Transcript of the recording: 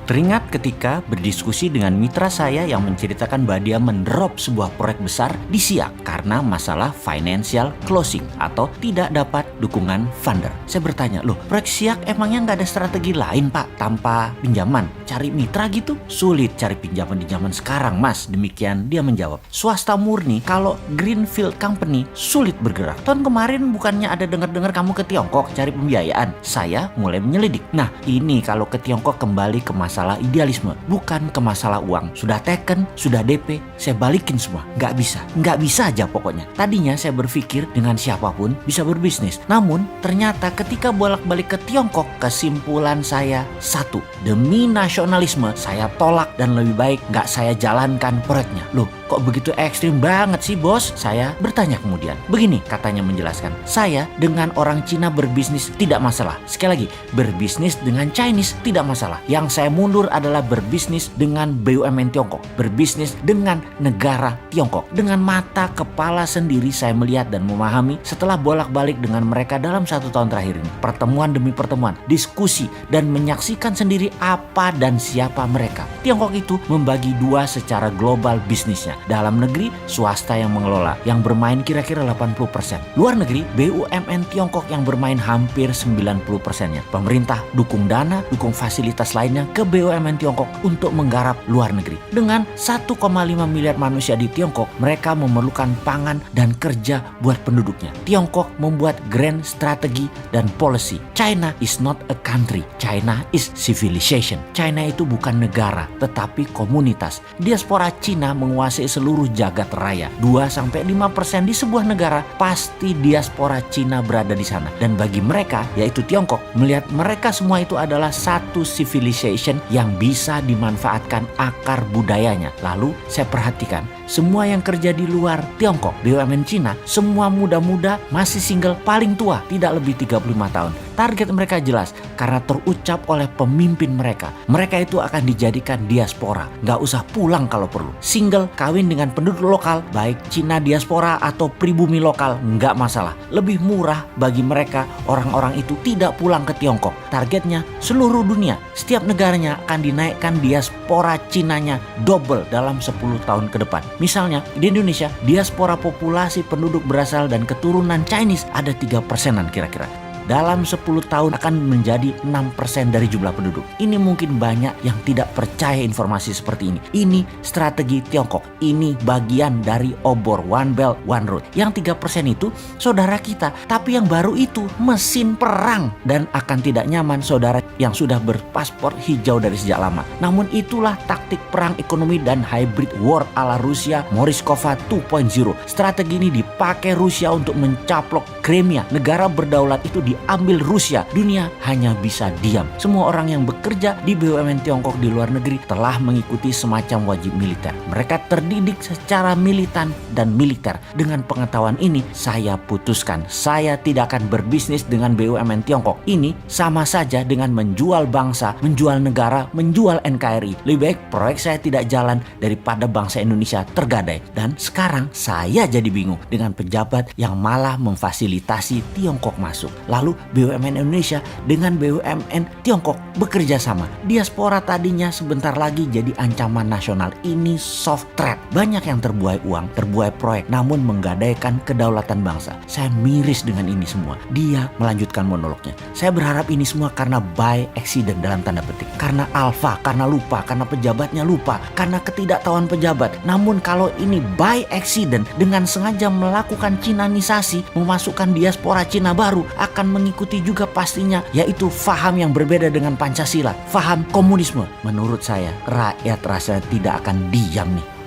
Teringat ketika berdiskusi dengan mitra saya yang menceritakan bahwa dia mendrop sebuah proyek besar di Siak karena masalah financial closing atau tidak dapat dukungan funder. Saya bertanya, loh proyek Siak emangnya nggak ada strategi lain Pak tanpa pinjaman? Cari mitra gitu? Sulit cari pinjaman di zaman sekarang Mas. Demikian dia menjawab. Swasta murni kalau greenfield company sulit bergerak. Tahun kemarin bukannya ada dengar-dengar kamu ke Tiongkok cari pembiayaan? Saya mulai menyelidik. Nah ini kalau ke Tiongkok kembali ke masalah idealisme, bukan ke masalah uang. Sudah taken, sudah DP, saya balikin semua. Nggak bisa aja pokoknya. Tadinya saya berpikir dengan siapapun bisa berbisnis. Namun ternyata ketika bolak-balik ke Tiongkok, kesimpulan saya satu, demi nasionalisme saya tolak dan lebih baik nggak saya jalankan proyeknya. Loh kok begitu ekstrim banget sih bos? Saya bertanya kemudian. Begini katanya menjelaskan, saya dengan orang Cina berbisnis tidak masalah. Sekali lagi, berbisnis dengan Chinese tidak masalah. Yang saya mundur adalah berbisnis dengan BUMN Tiongkok, berbisnis dengan negara Tiongkok. Dengan mata kepala sendiri saya melihat dan memahami setelah bolak-balik dengan mereka dalam 1 tahun terakhir ini. Pertemuan demi pertemuan, diskusi dan menyaksikan sendiri apa dan siapa mereka. Tiongkok itu membagi dua secara global bisnisnya. Dalam negeri, swasta yang mengelola, yang bermain kira-kira 80%. Luar negeri, BUMN Tiongkok yang bermain hampir 90%-nya. Pemerintah dukung dana, dukung fasilitas lainnya ke BUMN Tiongkok untuk menggarap luar negeri. Dengan 1,5 miliar manusia di Tiongkok, mereka memerlukan pangan dan kerja buat penduduknya. Tiongkok membuat grand strategi dan policy. China is not a country. China is civilization. China itu bukan negara, tetapi komunitas. Diaspora Cina menguasai seluruh jagat raya. 2-5% di sebuah negara pasti diaspora Cina berada di sana. Dan bagi mereka, yaitu Tiongkok, melihat mereka semua itu adalah satu civilization yang bisa dimanfaatkan akar budayanya. Lalu saya perhatikan, semua yang kerja di luar Tiongkok, BUMN Cina, semua muda-muda masih single paling tua, tidak lebih 35 tahun. Target mereka jelas karena terucap oleh pemimpin mereka. Mereka itu akan dijadikan diaspora, nggak usah pulang kalau perlu. Single, kawin dengan penduduk lokal, baik Cina diaspora atau pribumi lokal, nggak masalah. Lebih murah bagi mereka, orang-orang itu tidak pulang ke Tiongkok. Targetnya seluruh dunia, setiap negaranya akan dinaikkan diaspora Cinanya double dalam 10 tahun ke depan. Misalnya di Indonesia, diaspora populasi penduduk berasal dan keturunan Chinese ada 3%-an kira-kira. Dalam 10 tahun akan menjadi 6% dari jumlah penduduk. Ini mungkin banyak yang tidak percaya informasi seperti ini. Ini strategi Tiongkok. Ini bagian dari obor One Belt One Road. Yang 3% itu saudara kita. Tapi yang baru itu mesin perang. Dan akan tidak nyaman saudara yang sudah berpaspor hijau dari sejak lama. Namun itulah taktik perang ekonomi dan hybrid war ala Rusia Morishkova 2.0. Strategi ini dipakai Rusia untuk mencaplok Crimea. Negara berdaulat itu diambil Rusia. Dunia hanya bisa diam. Semua orang yang bekerja di BUMN Tiongkok di luar negeri telah mengikuti semacam wajib militer. Mereka terdidik secara militan dan militer. Dengan pengetahuan ini, saya putuskan saya tidak akan berbisnis dengan BUMN Tiongkok. Ini sama saja dengan menjual bangsa, menjual negara, menjual NKRI. Lebih baik proyek saya tidak jalan daripada bangsa Indonesia tergadai. Dan sekarang saya jadi bingung dengan pejabat yang malah memfasilitasi Tiongkok masuk. Lalu BUMN Indonesia dengan BUMN Tiongkok bekerja sama. Diaspora tadinya sebentar lagi jadi ancaman nasional. Ini soft threat. Banyak yang terbuai uang, terbuai proyek, namun menggadaikan kedaulatan bangsa. Saya miris dengan ini semua. Dia melanjutkan monolognya. Saya berharap ini semua karena by accident dalam tanda petik. Karena alfa, karena lupa, karena pejabatnya lupa, karena ketidaktahuan pejabat. Namun kalau ini by accident dengan sengaja melakukan Cinanisasi, memasukkan diaspora Cina baru, akan mengikuti juga pastinya, yaitu faham yang berbeda dengan Pancasila, faham komunisme. Menurut saya, rakyat rasanya tidak akan diam nih.